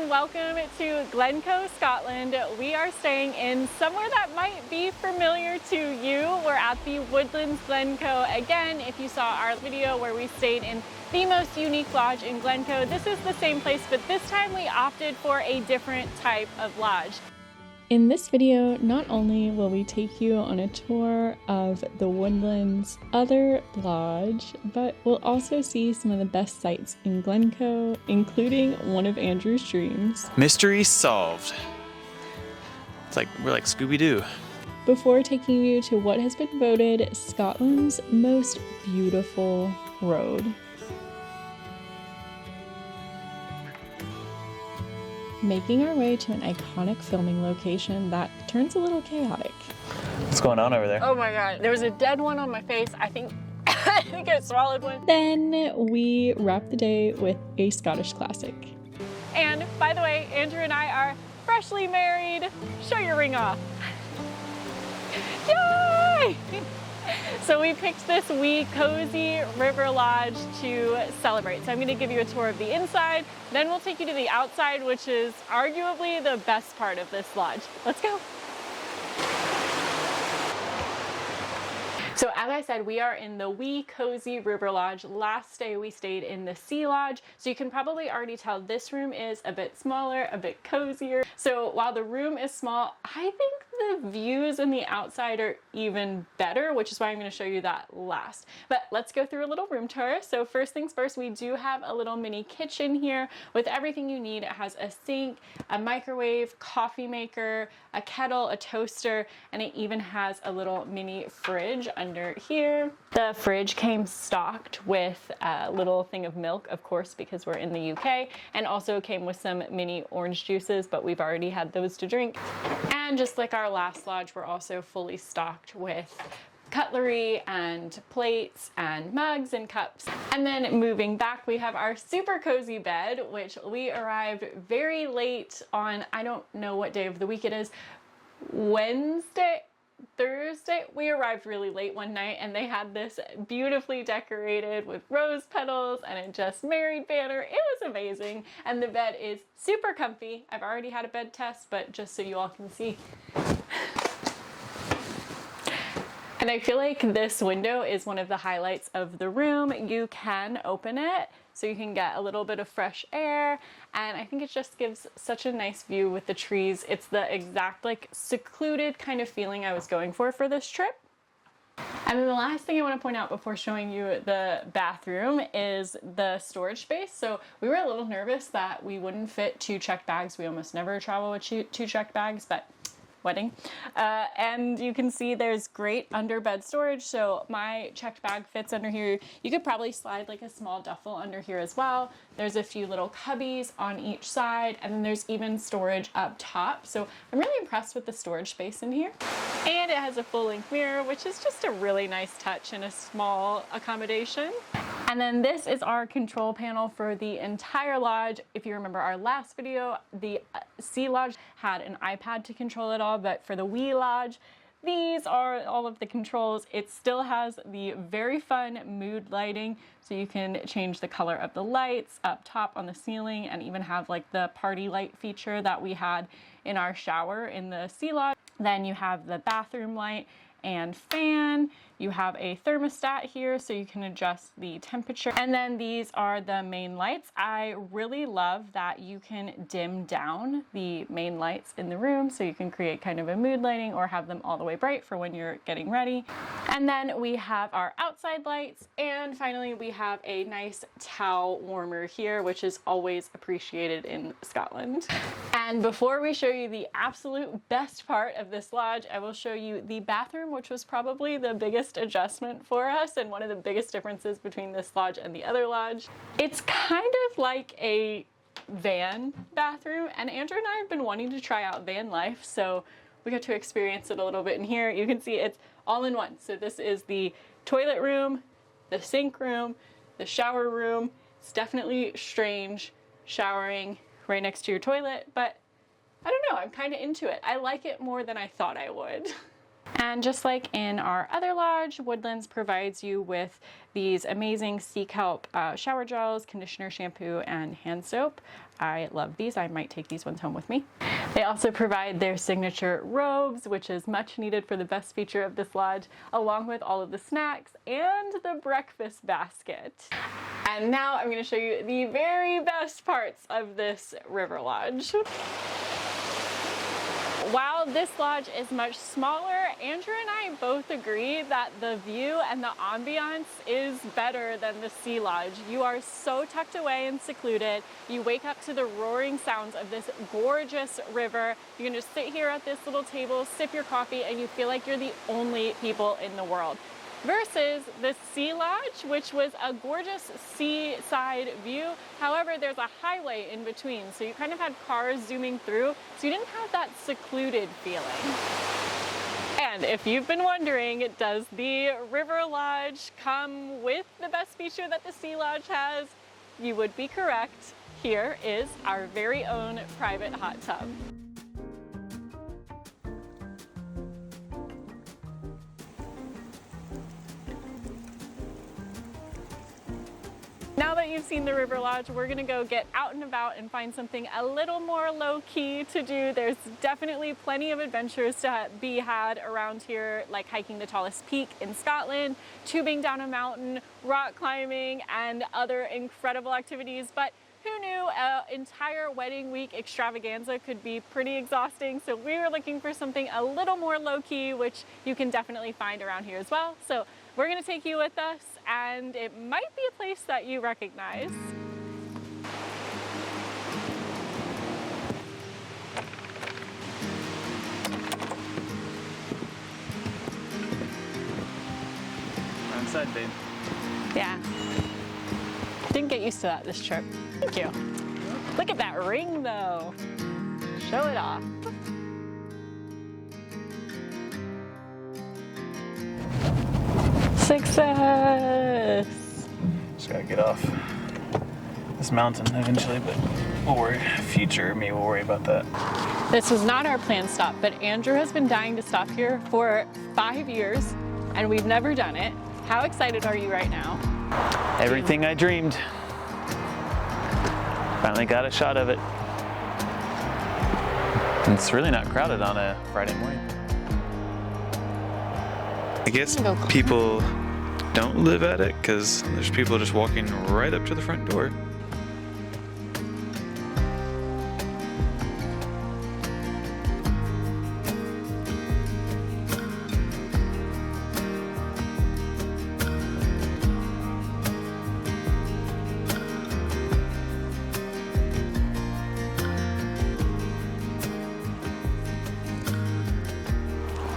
and welcome to Glencoe, Scotland. We are staying in somewhere that might be familiar to you. We're at the Woodlands Glencoe. Again, if you saw our video where we stayed in the most unique lodge in Glencoe, this is the same place, but this time we opted for a different type of lodge. In this video, not only will we take you on a tour of the Woodlands' other lodge, but we'll also see some of the best sights in Glencoe, including one of Andrew's dreams. Mystery solved. We're like Scooby-Doo. Before taking you to what has been voted Scotland's most beautiful road. Making our way to an iconic filming location that turns a little chaotic. What's going on over there? Oh my god, there was a dead one on my face. I think I swallowed one. Then we wrap the day with a Scottish classic. And by the way, Andrew and I are freshly married. Show your ring off. Yay! So we picked this wee cozy river lodge to celebrate. So I'm going to give you a tour of the inside, then we'll take you to the outside, which is arguably the best part of this lodge. Let's go. So as I said, we are in the wee cozy river lodge. Last day we stayed in the sea lodge. So you can probably already tell this room is a bit smaller, a bit cozier. So while the room is small, I think the views in the outside are even better, which is why I'm going to show you that last. But let's go through a little room tour. So first things first, we do have a little mini kitchen here with everything you need. It has a sink, a microwave, coffee maker, a kettle, a toaster, and it even has a little mini fridge under here. The fridge came stocked with a little thing of milk, of course, because we're in the UK, and also came with some mini orange juices, but we've already had those to drink. And just like our last lodge, we're also fully stocked with cutlery and plates and mugs and cups. And then moving back, we have our super cozy bed, which we arrived very late on, I don't know what day of the week it is, Thursday. We arrived really late one night and they had this beautifully decorated with rose petals and a just married banner. It was amazing. And the bed is super comfy. I've already had a bed test, but just so you all can see. And I feel like this window is one of the highlights of the room. You can open it so you can get a little bit of fresh air, and I think it just gives such a nice view with the trees. It's the exact secluded kind of feeling I was going for this trip. And then the last thing I want to point out before showing you the bathroom is the storage space. So we were a little nervous that we wouldn't fit 2 checked bags. We almost never travel with 2 checked bags, but wedding. And you can see there's great under bed storage. So my checked bag fits under here. You could probably slide a small duffel under here as well. There's a few little cubbies on each side, and then there's even storage up top. So I'm really impressed with the storage space in here. And it has a full length mirror, which is just a really nice touch in a small accommodation. And then this is our control panel for the entire lodge. If you remember our last video, the Sea Lodge had an iPad to control it all, but for the Wee Lodge, these are all of the controls. It still has the very fun mood lighting, so you can change the color of the lights up top on the ceiling and even have the party light feature that we had in our shower in the Sea Lodge. Then you have the bathroom light and fan. You have a thermostat here so you can adjust the temperature. And then these are the main lights. I really love that you can dim down the main lights in the room so you can create kind of a mood lighting or have them all the way bright for when you're getting ready. And then we have our outside lights, and finally we have a nice towel warmer here, which is always appreciated in Scotland. And before we show you the absolute best part of this lodge, I will show you the bathroom, which was probably the biggest adjustment for us and one of the biggest differences between this lodge and the other lodge. It's kind of like a van bathroom, and Andrew and I have been wanting to try out van life, so we got to experience it a little bit in here. You can see it's all in one. So this is the toilet room, the sink room, the shower room. It's definitely strange showering right next to your toilet, but I don't know, I'm kind of into it. I like it more than I thought I would. And just like in our other lodge, Woodlands provides you with these amazing sea kelp shower gels, conditioner, shampoo, and hand soap. I love these. I might take these ones home with me. They also provide their signature robes, which is much needed for the best feature of this lodge, along with all of the snacks and the breakfast basket. And now I'm going to show you the very best parts of this river lodge. While this lodge is much smaller, Andrew and I both agree that the view and the ambiance is better than the sea lodge. You are so tucked away and secluded. You wake up to the roaring sounds of this gorgeous river. You can just sit here at this little table, sip your coffee, and you feel like you're the only people in the world. Versus the sea lodge, which was a gorgeous seaside view. However, there's a highway in between, so you kind of had cars zooming through, so you didn't have that secluded feeling. And if you've been wondering, does the river lodge come with the best feature that the sea lodge has? You would be correct. Here is our very own private hot tub. Now that you've seen the river lodge, we're gonna go get out and about and find something a little more low-key to do. There's definitely plenty of adventures to be had around here, like hiking the tallest peak in Scotland, tubing down a mountain, rock climbing, and other incredible activities. But who knew an entire wedding week extravaganza could be pretty exhausting? So we were looking for something a little more low-key, which you can definitely find around here as well. So we're gonna take you with us, and it might be a place that you recognize. We're inside, babe. Yeah. Didn't get used to that this trip. Thank you. Look at that ring though. Show it off. Success! Just gotta get off this mountain eventually, but we'll worry. Future me will worry about that. This was not our planned stop, but Andrew has been dying to stop here for 5 years, and we've never done it. How excited are you right now? Everything I dreamed. Finally got a shot of it. And it's really not crowded on a Friday morning. I guess people don't live at it because there's people just walking right up to the front door.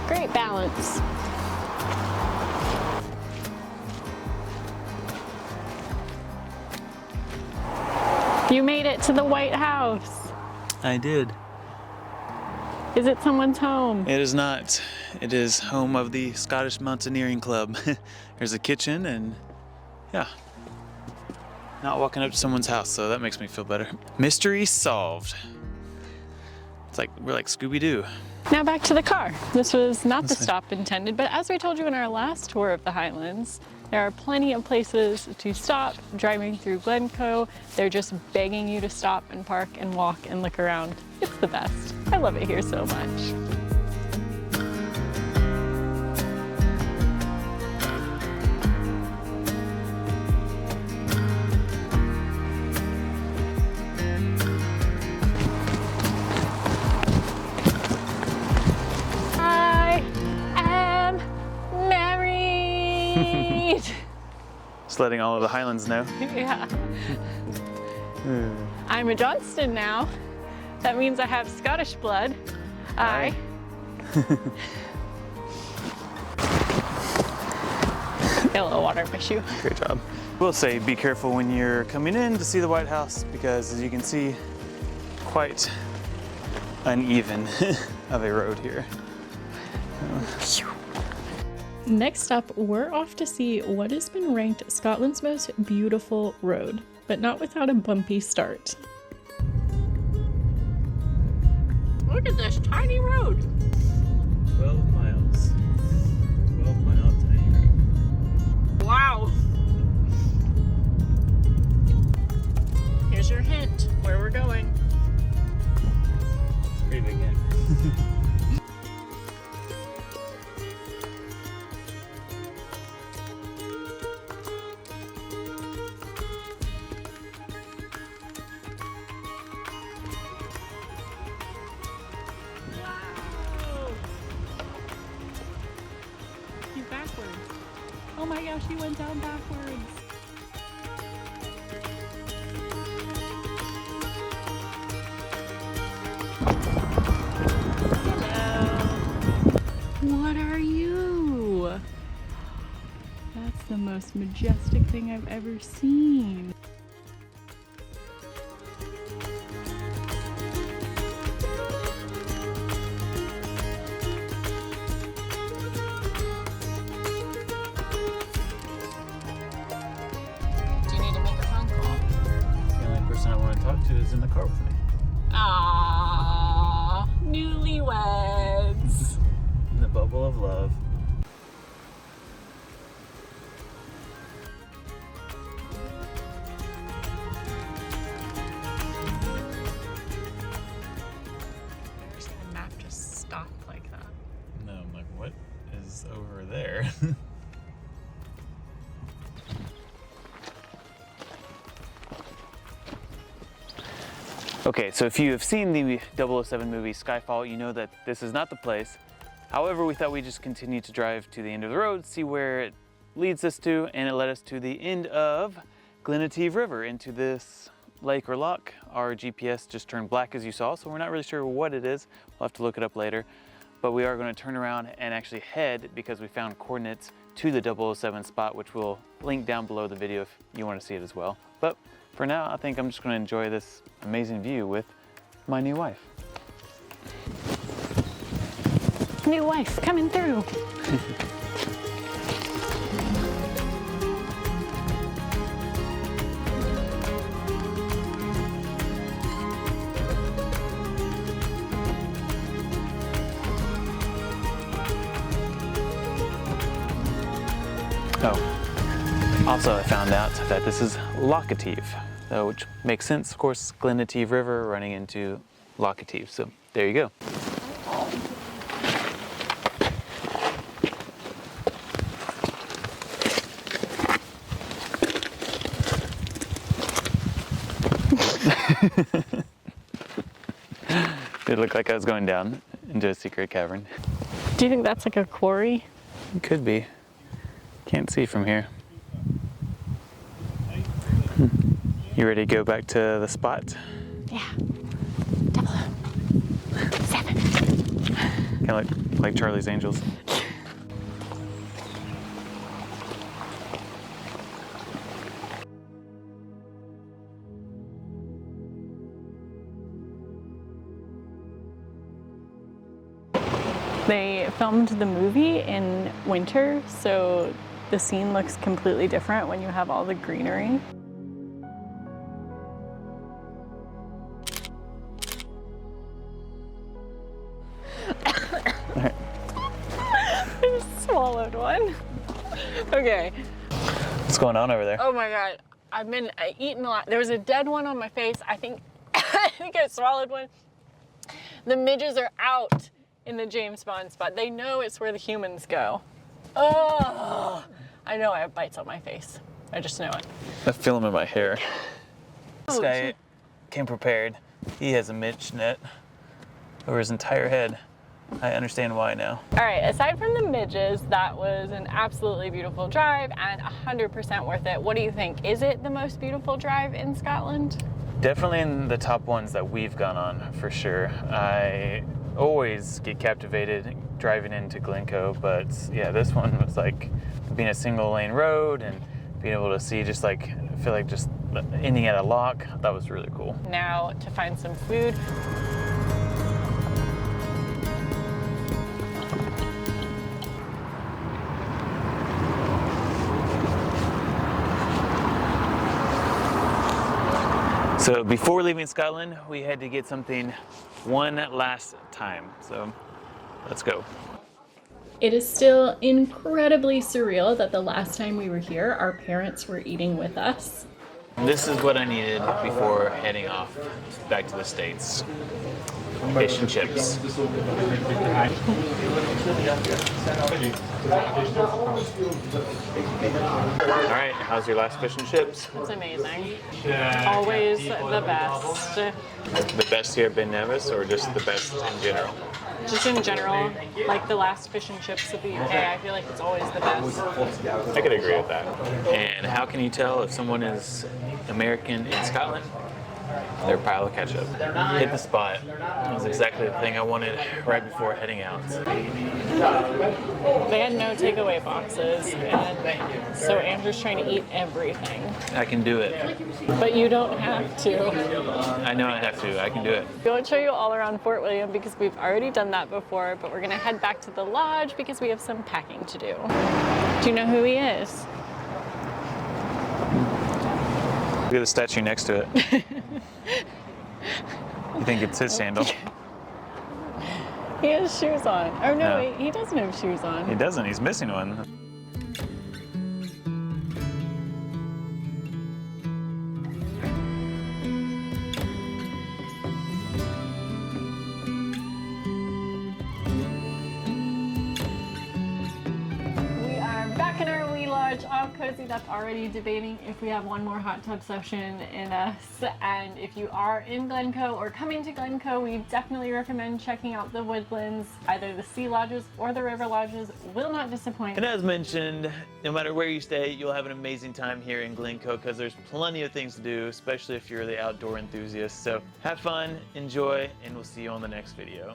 Great balance. You made it to the White House. I did. Is it someone's home? It is not. It is home of the Scottish Mountaineering Club. There's a kitchen and yeah. Not walking up to someone's house, so that makes me feel better. Mystery solved. It's like, we're like Scooby-Doo. Now back to the car. This was not the stop intended, but as we told you in our last tour of the Highlands, there are plenty of places to stop driving through Glencoe. They're just begging you to stop and park and walk and look around. It's the best. I love it here so much. Just letting all of the Highlands know. Yeah. I'm a Johnston now. That means I have Scottish blood. Aye. Get a little water in my shoe. Great job. We'll say be careful when you're coming in to see the White House because as you can see, quite uneven of a road here. Next up, we're off to see what has been ranked Scotland's most beautiful road, but not without a bumpy start. Look at this tiny road. 12 miles. Wow. Here's your hint where we're going. It's pretty big hint. He's backwards. Oh my gosh, he went down backwards. What are you? That's the most majestic thing I've ever seen. Do you need to make a phone call? The only person I want to talk to is in the car with me. Aww, newlyweds. In the bubble of love. I've never seen a map just stop like that. No, I'm like, what is over there? Okay, so if you have seen the 007 movie Skyfall, you know that this is not the place. However, we thought we'd just continue to drive to the end of the road, see where it leads us to, and it led us to the end of Glen Etive River, into this lake or loch. Our GPS just turned black, as you saw, so we're not really sure what it is. We'll have to look it up later. But we are going to turn around and actually head, because we found coordinates to the 007 spot, which we'll link down below the video if you want to see it as well. But for now, I think I'm just going to enjoy this amazing view with my new wife. New wife coming through. Oh, also I found out that this is Loch Etive, which makes sense, of course, Glen Etive River running into Loch Etive, so there you go. It looked like I was going down into a secret cavern. Do you think that's like a quarry? It could be. Can't see from here. You ready to go back to the spot? Yeah. 007. Kind of like Charlie's Angels. They filmed the movie in winter, so the scene looks completely different when you have all the greenery. I just swallowed one. Okay. What's going on over there? Oh my god. I've been eating a lot. There was a dead one on my face. I think I swallowed one. The midges are out in the James Bond spot. They know it's where the humans go. Oh, I know I have bites on my face. I just know it. I feel them in my hair. This Oh, guy shit. came prepared. He has a midge net over his entire head. I understand why now. All right, aside from the midges, that was an absolutely beautiful drive and 100% worth it. What do you think? Is it the most beautiful drive in Scotland? Definitely in the top ones that we've gone on, for sure. I always get captivated driving into Glencoe, but yeah, this one was like being a single lane road and being able to see just like, I feel like just ending at a loch. That was really cool. Now to find some food. So before leaving Scotland, we had to get something one last time. So let's go. It is still incredibly surreal that the last time we were here, our parents were eating with us. This is what I needed before heading off back to the States. Fish and chips. All right, how's your last fish and chips? It's amazing. Always the best. The best here at Ben Nevis, or just the best in general? Just in general, like the last fish and chips of the UK, I feel like it's always the best. I could agree with that. And how can you tell if someone is American in Scotland? Their pile of ketchup. Hit the spot. That was exactly the thing I wanted right before heading out. They had no takeaway boxes, and so Andrew's trying to eat everything. I can do it. But you don't have to. I know I have to. I can do it. We won't show you all around Fort William because we've already done that before, but we're gonna head back to the lodge because we have some packing to do. Do you know who he is? Look at the statue next to it. You think it's his sandal? He has shoes on. Oh no, No. wait, he doesn't have shoes on. He doesn't. He's missing one. We are back in our wee lodge. I'm Cozy up already debating if we have one more hot tub session in us. And if you are in Glencoe or coming to Glencoe, we definitely recommend checking out the Woodlands. Either the sea lodges or the river lodges will not disappoint. And as mentioned, no matter where you stay, you'll have an amazing time here in Glencoe because there's plenty of things to do, especially if you're the outdoor enthusiast. So have fun, enjoy, and we'll see you on the next video.